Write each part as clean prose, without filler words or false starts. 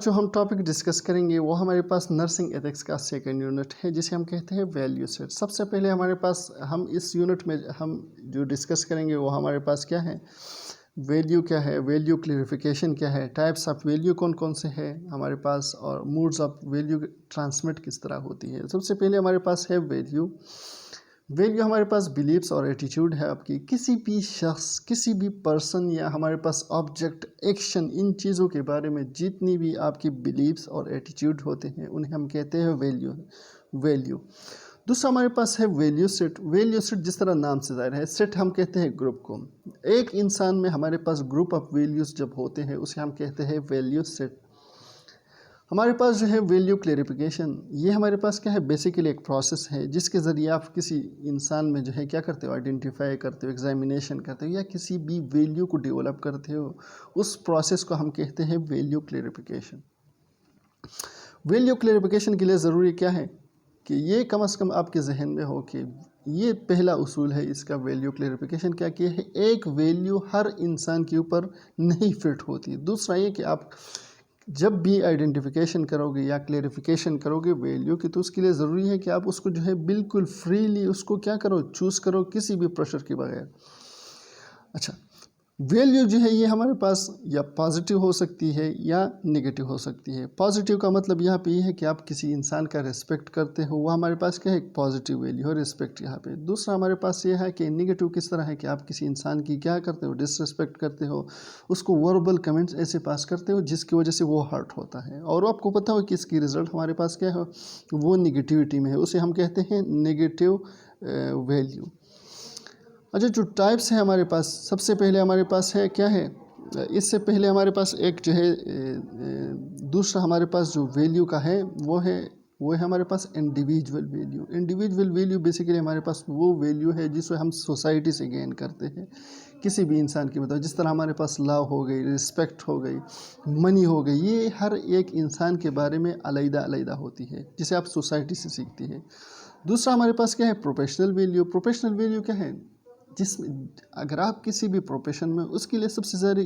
जो हम topic discuss करेंगे वो हमारे पास नर्सिंग एथिक्स का सेकंड यूनिट है जिसे हम कहते हैं वैल्यू सेट। सबसे पहले हमारे पास हम इस यूनिट में हम जो डिस्कस करेंगे वो हमारे पास क्या है, वैल्यू क्या है, वैल्यू क्लेरिफिकेशन क्या है, टाइप्स ऑफ वैल्यू कौन कौन से हैं हमारे पास, और मूड्स ऑफ वैल्यू ट्रांसमिट किस तरह होती है। सबसे पहले हमारे पास है वैल्यू। वैल्यू हमारे पास बिलीव्स और एटीट्यूड है आपकी, किसी भी शख्स, किसी भी पर्सन या हमारे पास ऑब्जेक्ट, एक्शन, इन चीज़ों के बारे में जितनी भी आपकी बिलीव्स और एटीट्यूड होते हैं उन्हें हम कहते हैं वैल्यू। दूसरा हमारे पास है वैल्यू सेट। वैल्यू सेट जिस तरह नाम से ज़ाहिर है, सेट हम कहते हैं ग्रुप को। एक इंसान में हमारे पास ग्रुप ऑफ वैल्यूज़ जब होते हैं उसे हम कहते हैं वैल्यू सेट। हमारे पास जो है वैल्यू क्लेरिफिकेशन, ये हमारे पास क्या है, बेसिकली एक प्रोसेस है जिसके ज़रिए आप किसी इंसान में जो है क्या करते हो, आइडेंटिफाई करते हो, एग्जामिनेशन करते हो या किसी भी वैल्यू को डेवलप करते हो। उस प्रोसेस को हम कहते हैं वैल्यू क्लेरिफिकेशन। वैल्यू क्लेरिफिकेशन के लिए ज़रूरी क्या है कि ये कम से कम आपके जहन में हो कि ये पहला उसूल है इसका वैल्यू क्लेरिफिकेशन क्या कि है, एक वैल्यू हर इंसान के ऊपर नहीं फिट होती। दूसरा ये कि आप जब भी आइडेंटिफिकेशन करोगे या क्लेरिफिकेशन करोगे वैल्यू की, तो उसके लिए ज़रूरी है कि आप उसको जो है बिल्कुल फ्रीली उसको क्या करो, चूज़ करो, किसी भी प्रेशर के बगैर। अच्छा, वैल्यू जो है ये हमारे पास या पॉजिटिव हो सकती है या नेगेटिव हो सकती है। पॉजिटिव का मतलब यहाँ पे ये है कि आप किसी इंसान का रिस्पेक्ट करते हो, वो हमारे पास क्या है, एक पॉजिटिव वैल्यू है, रिस्पेक्ट यहाँ पे। दूसरा हमारे पास ये है कि नेगेटिव किस तरह है कि आप किसी इंसान की क्या करते हो, डिसरिस्पेक्ट करते हो, उसको वर्बल कमेंट्स ऐसे पास करते हो जिसकी वजह से वो हर्ट होता है और आपको पता हो कि इसकी रिज़ल्ट हमारे पास क्या है, वो निगेटिविटी में है। उसे हम कहते हैं नेगेटिव वैल्यू। अच्छा, जो टाइप्स है हमारे पास, सबसे पहले हमारे पास है क्या है, इससे पहले हमारे पास एक जो है दूसरा हमारे पास जो वैल्यू का है वो है हमारे पास individual value. Individual value basically हमारे पास वो वैल्यू है जिसको हम सोसाइटी से गेन करते हैं, किसी भी इंसान की मतलब जिस तरह हमारे पास लव हो गई, रिस्पेक्ट हो गई, मनी हो गई, ये हर एक इंसान के बारे में अलग-अलग होती है जिसे आप सोसाइटी से सीखती है। दूसरा हमारे पास क्या है, प्रोफेशनल वैल्यू। प्रोफेशनल वैल्यू क्या है, जिसमें अगर आप किसी भी प्रोफेशन में, उसके लिए सबसे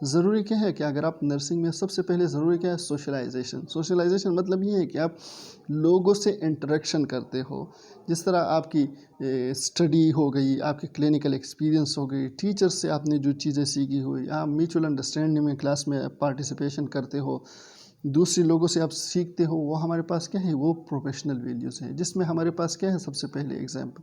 ज़रूरी क्या है कि अगर आप नर्सिंग में, सबसे पहले ज़रूरी क्या है, सोशलाइजेशन। सोशलाइजेशन मतलब ये है कि आप लोगों से इंटरेक्शन करते हो। जिस तरह आपकी स्टडी हो गई, आपकी क्लिनिकल एक्सपीरियंस हो गई, टीचर्स से आपने जो चीज़ें सीखी हुई, आप म्यूचुअल अंडरस्टैंडिंग में क्लास में पार्टिसिपेशन करते हो, दूसरे लोगों से आप सीखते हो, वो हमारे पास क्या है, वो प्रोफेशनल वैल्यूज़ हैं। जिसमें हमारे पास क्या है, सबसे पहले एग्जाम्पल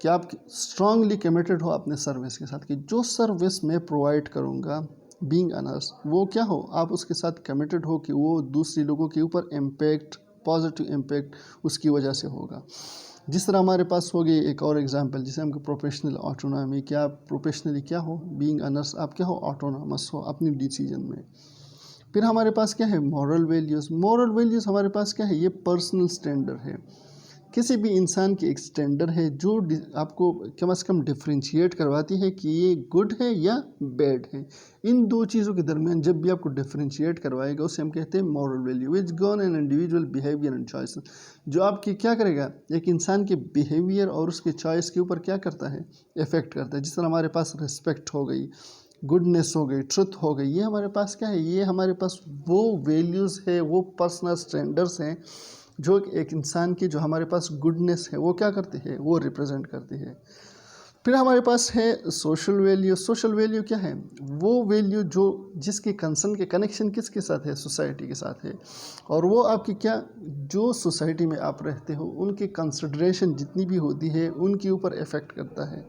कि आप स्ट्रांगली कमिटेड हो अपने सर्विस के साथ, कि जो सर्विस मैं प्रोवाइड करूँगा बीइंग अ नर्स, वो क्या हो, आप उसके साथ कमिटेड हो कि वो दूसरे लोगों के ऊपर इम्पैक्ट, पॉजिटिव इम्पैक्ट उसकी वजह से होगा। जिस तरह हमारे पास हो गई एक और एग्जांपल जिसे हम प्रोफेशनल ऑटोनॉमी, क्या आप प्रोफेशनली क्या हो, बीइंग अ नर्स आप क्या हो, ऑटोनॉमस हो अपनी डिसीजन में। फिर हमारे पास क्या है, मॉरल वैल्यूज़। मॉरल वैल्यूज़ हमारे पास क्या है, ये पर्सनल स्टैंडर्ड है, किसी भी इंसान की एक स्टैंडर्ड है जो आपको कम से कम डिफ्रेंशिएट करवाती है कि ये गुड है या बैड है। इन दो चीज़ों के दरमियान जब भी आपको डिफ्रेंशिएट करवाएगा उसे हम कहते हैं moral value, which govern an individual behaviour and choice. जो आपकी क्या करेगा, एक इंसान के बिहेवियर और उसके चॉइस के ऊपर क्या करता है, इफेक्ट करता है। जिस तरह हमारे पास रिस्पेक्ट हो गई, गुडनेस हो गई, ट्रुथ हो गई, ये हमारे पास क्या है, ये हमारे पास वो वैल्यूज़ है, वो पर्सनल स्टैंडर्ड्स हैं जो एक इंसान की, जो हमारे पास गुडनेस है वो क्या करती है, वो रिप्रेजेंट करती है। फिर हमारे पास है सोशल वैल्यू। सोशल वैल्यू क्या है, वो वैल्यू जो जिसकी कंसर्न के कनेक्शन किसके साथ है, सोसाइटी के साथ है, और वो आपकी क्या, जो सोसाइटी में आप रहते हो उनकी कंसिडरेशन जितनी भी होती है उनके ऊपर इफ़ेक्ट करता है।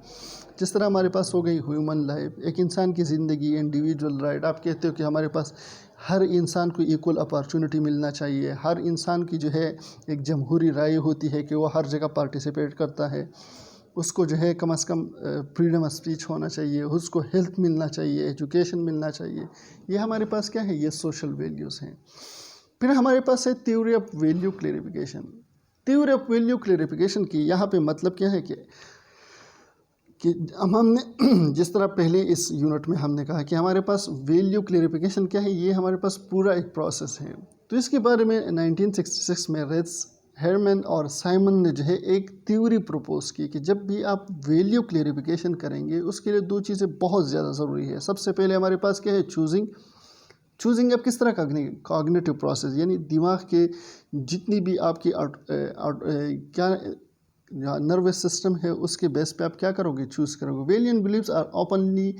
जिस तरह हमारे पास हो गई ह्यूमन लाइफ, एक इंसान की ज़िंदगी, इंडिविजुअल राइट। आप कहते हो कि हमारे पास हर इंसान को इक्वल अपॉर्चुनिटी मिलना चाहिए, हर इंसान की जो है एक जमहूरी राय होती है कि वो हर जगह पार्टिसिपेट करता है, उसको जो है कम से कम फ्रीडम ऑफ स्पीच होना चाहिए, उसको हेल्थ मिलना चाहिए, एजुकेशन मिलना चाहिए। ये हमारे पास क्या है, ये सोशल वैल्यूज़ हैं। फिर हमारे पास है theory of value clarification. Theory of value clarification की यहाँ पे मतलब क्या है कि अब हमने जिस तरह पहले इस यूनिट में हमने कहा कि हमारे पास वैल्यू क्लेरिफिकेशन क्या है, ये हमारे पास पूरा एक प्रोसेस है। तो इसके बारे में 1966 में रेट्स, हेरमैन और साइमन ने जो है एक थ्योरी प्रपोज की कि जब भी आप वैल्यू क्लेरिफिकेशन करेंगे उसके लिए दो चीज़ें बहुत ज़्यादा ज़रूरी है। सबसे पहले हमारे पास क्या है, चूजिंग चूजिंग अब किस तरह का कॉग्निटिव प्रोसेस, यानी दिमाग के जितनी भी आपकी क्या नर्वस सिस्टम है उसके बेस पे आप क्या करोगे, चूज़ करोगे। Value and believes are openly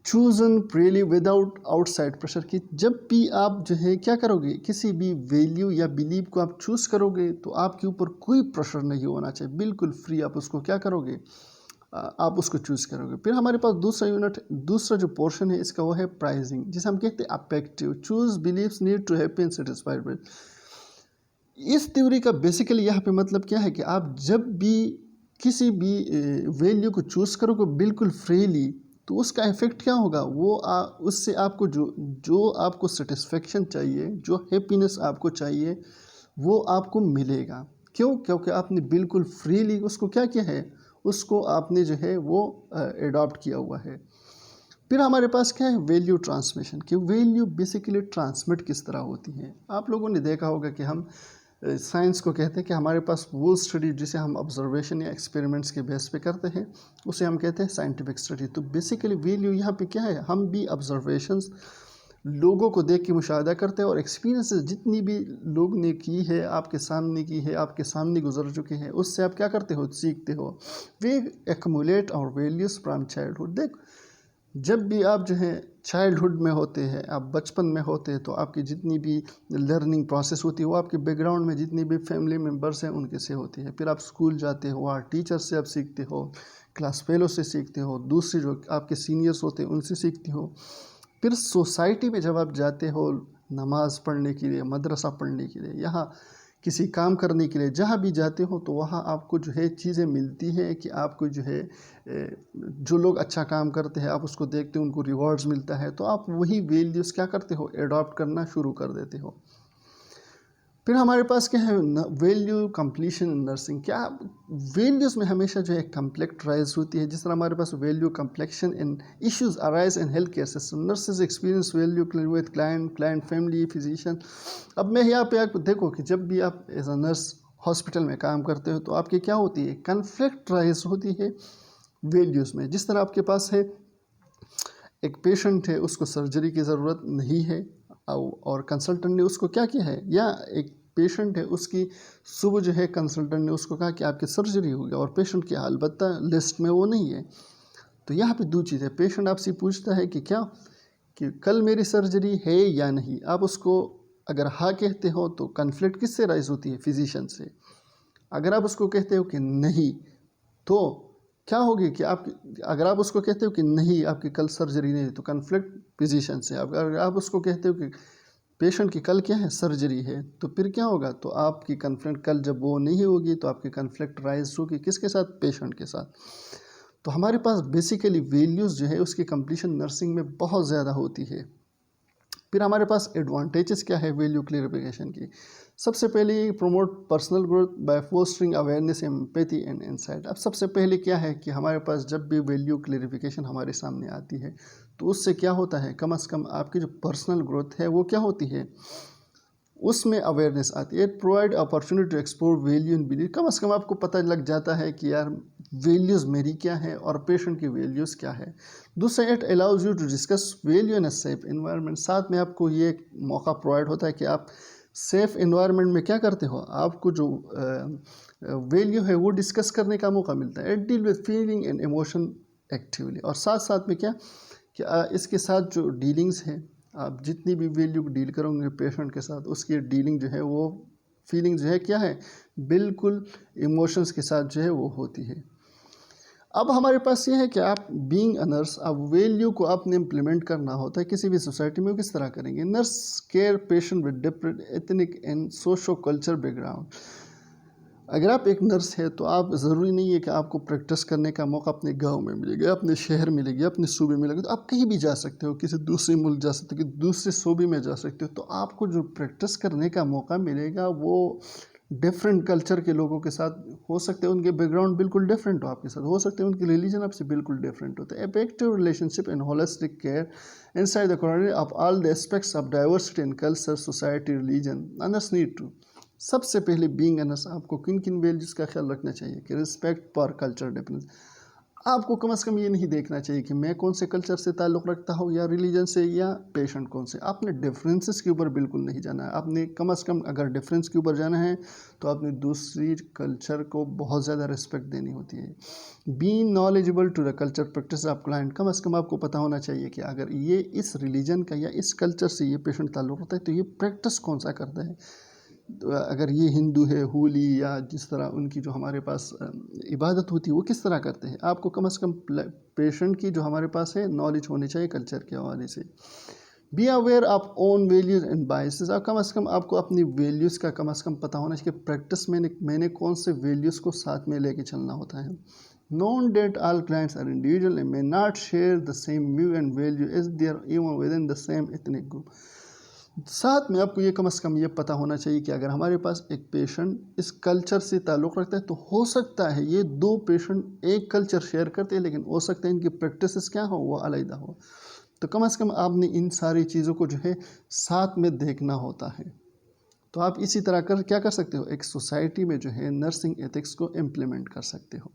chosen really without outside pressure, कि जब भी आप जो है क्या करोगे, किसी भी वैल्यू या बिलीव को आप चूज़ करोगे तो आपके ऊपर कोई प्रेशर नहीं होना चाहिए, बिल्कुल फ्री आप उसको क्या करोगे, आप उसको चूज़ करोगे। फिर हमारे पास दूसरा जो पोर्शन है इसका वो है प्राइजिंग, जिसे हम कहते हैं affective. Choose believes need to have been satisfied with. इस थ्योरी का बेसिकली यहाँ पे मतलब क्या है कि आप जब भी किसी भी वैल्यू को चूज़ करोगे बिल्कुल फ्रीली, तो उसका इफेक्ट क्या होगा, वो उससे आपको जो आपको सेटिस्फेक्शन चाहिए, जो हैप्पीनेस आपको चाहिए, वो आपको मिलेगा। क्यों? क्योंकि आपने बिल्कुल फ्रीली उसको क्या किया है, उसको आपने जो है वो एडॉप्ट किया हुआ है। फिर हमारे पास क्या है, वैल्यू ट्रांसमिशन, कि वैल्यू बेसिकली ट्रांसमिट किस तरह होती है। आप लोगों ने देखा होगा कि हम साइंस को कहते हैं कि हमारे पास वो स्टडी जिसे हम ऑब्जर्वेशन या एक्सपेरिमेंट्स के बेस पे करते हैं, उसे हम कहते हैं साइंटिफिक स्टडी। तो बेसिकली वैल्यू यहाँ पे क्या है, हम भी ऑब्जर्वेशंस लोगों को देख के मुशाहिदा करते हैं और एक्सपीरियंसेस जितनी भी लोग ने की है, आपके सामने की है, आपके सामने गुजर चुके हैं, उससे आप क्या करते हो, सीखते हो। वे एक्मुलेट और वैल्यूज फ्रॉम चाइल्डहुड। देख, जब भी आप जो है चाइल्डहुड में होते हैं, आप बचपन में होते हैं, तो आपकी जितनी भी लर्निंग प्रोसेस होती है वो आपके बैकग्राउंड में जितनी भी फैमिली मेम्बर्स हैं उनके से होती है। फिर आप स्कूल जाते हो, वहाँ टीचर से आप सीखते हो, क्लास फेलो से सीखते हो, दूसरे जो आपके सीनियर्स होते हैं उनसे सीखते हो। फिर सोसाइटी में जब आप जाते हो नमाज़ पढ़ने के लिए, मदरसा पढ़ने के लिए, यहाँ किसी काम करने के लिए जहाँ भी जाते हो, तो वहाँ आपको जो है चीज़ें मिलती हैं कि आपको जो है जो लोग अच्छा काम करते हैं आप उसको देखते हो, उनको रिवॉर्ड्स मिलता है, तो आप वही वैल्यूज़ क्या करते हो, एडॉप्ट करना शुरू कर देते हो। फिर हमारे पास क्या है, वैल्यू कंप्लीशन इन नर्सिंग। क्या वैल्यूज़ में हमेशा जो है कम्प्लेक्ट राइज होती है, जिस तरह हमारे पास value complexion in issues arise in health care system. Nurses experience value with client family physician. अब मैं यहाँ पे आप देखो कि जब भी आप एज अ नर्स हॉस्पिटल में काम करते हो तो आपकी क्या होती है, कन्फ्लिक्ट राइज होती है वैल्यूज़ में। जिस तरह आपके पास है एक पेशेंट है, उसको सर्जरी की ज़रूरत नहीं है और कंसल्टेंट ने उसको क्या किया है, या एक पेशेंट है उसकी सुबह जो है कंसल्टेंट ने उसको कहा कि आपकी सर्जरी होगी और पेशेंट की अलबत्ता लिस्ट में वो नहीं है। तो यहाँ पे दो चीज़ है, पेशेंट आपसे पूछता है कि क्या कि कल मेरी सर्जरी है या नहीं। आप उसको अगर हाँ कहते हो तो कन्फ्लिक्ट किससे राइज होती है, फिजिशियन से। अगर आप उसको कहते हो कि नहीं तो क्या होगी कि आप, अगर आप उसको कहते हो कि नहीं आपकी कल सर्जरी नहीं, तो कन्फ्लिक्ट फिजिशियन से। अगर आप उसको कहते हो कि पेशेंट की कल क्या है, सर्जरी है, तो फिर क्या होगा, तो आपकी कन्फ्लिक्ट कल जब वो नहीं होगी तो आपकी कन्फ्लिक्ट राइज होगी किसके साथ, पेशेंट के साथ। तो हमारे पास बेसिकली वैल्यूज़ जो है उसकी कंप्लीशन नर्सिंग में बहुत ज़्यादा होती है। फिर हमारे पास एडवांटेजेस क्या है वैल्यू क्लियरिफिकेशन की। सबसे पहले promote personal growth by fostering awareness, empathy and insight. अब सबसे पहले क्या है कि हमारे पास जब भी वैल्यू क्लियरिफिकेशन हमारे सामने आती है तो उससे क्या होता है, कम से कम आपकी जो पर्सनल ग्रोथ है वो क्या होती है, उसमें अवेयरनेस आती है। It provide opportunity to explore value and believe. कम से कम आपको पता लग जाता है कि यार वैल्यूज़ मेरी क्या है और पेशेंट की वैल्यूज़ क्या है। दूसरा, it allows you to discuss value in a safe environment. साथ में आपको ये मौका प्रोवाइड होता है कि आप सेफ इन्वायरमेंट में क्या करते हो, आपको जो वैल्यू है वो डिस्कस करने का मौका मिलता है। It deal with feeling and emotion actively. और साथ साथ में क्या कि इसके साथ जो डीलिंग्स हैं, आप जितनी भी वैल्यू डील करोगे पेशेंट के साथ, उसकी डीलिंग जो है वो फीलिंग जो है क्या है, बिल्कुल इमोशंस के साथ जो है वो होती है। अब हमारे पास ये है कि आप बीइंग अ नर्स, अब वैल्यू को आपने इम्प्लीमेंट करना होता है किसी भी सोसाइटी में, किस तरह करेंगे। Nurse care patient with different ethnic and socio culture background. अगर आप एक नर्स है तो आप ज़रूरी नहीं है कि आपको प्रैक्टिस करने का मौका अपने गांव में मिलेगा, अपने शहर मिलेगा, अपने सूबे में मिलेगा। तो आप कहीं भी जा सकते हो, किसी दूसरे मुल्क जा सकते हो, कि दूसरे सूबे में जा सकते हो। तो आपको जो प्रैक्टिस करने का मौका मिलेगा वो डिफरेंट कल्चर के लोगों के साथ हो सकते हैं, उनके बैकग्राउंड बिल्कुल डिफरेंट हो आपके साथ, हो सकते हैं उनकी रिलीजन आपसे बिल्कुल डिफरेंट होता है। Effective relationship in holistic care inside the corner of all the aspects of diversity in culture society religion honours need to. सबसे पहले बीइंग अ नर्स आपको किन किन वैल्यूज़ का ख्याल रखना चाहिए कि रिस्पेक्ट फॉर कल्चर डिफरेंस। आपको कम से कम ये नहीं देखना चाहिए कि मैं कौन से कल्चर से ताल्लुक़ रखता हूँ या रिलीजन से या पेशेंट कौन से। आपने डिफरेंसेस के ऊपर बिल्कुल नहीं जाना है। आपने कम से कम अगर डिफरेंस के ऊपर जाना है तो आपने दूसरी कल्चर को बहुत ज़्यादा रिस्पेक्ट देनी होती है। Being knowledgeable to the culture practice of client, कम से कम आपको पता होना चाहिए कि अगर ये इस रिलीजन का या इस कल्चर से ये पेशेंट ताल्लुक़ रखता है तो ये प्रैक्टिस कौन सा करता है। तो अगर ये हिंदू है, होली या जिस तरह उनकी जो हमारे पास इबादत होती है वो किस तरह करते हैं, आपको कम से कम पेशेंट की जो हमारे पास है नॉलेज होनी चाहिए कल्चर के हवाले से। Be aware of own values and biases, आप कम से कम आपको अपनी वैल्यूज़ का कम से कम पता होना चाहिए कि प्रैक्टिस में मैंने कौन से वैल्यूज़ को साथ में लेके चलना होता है। Know that all clients are individual and may not share the same view and value as their even within the same ethnic group. साथ में आपको ये कम से कम ये पता होना चाहिए कि अगर हमारे पास एक पेशेंट इस कल्चर से ताल्लुक़ रखता है तो हो सकता है ये दो पेशेंट एक कल्चर शेयर करते हैं, लेकिन हो सकता है इनकी प्रैक्टिसेस क्या हो वो अलग हो। तो कम से कम आपने इन सारी चीज़ों को जो है साथ में देखना होता है। तो आप इसी तरह कर क्या कर सकते हो, एक सोसाइटी में जो है नर्सिंग एथिक्स को इम्प्लीमेंट कर सकते हो।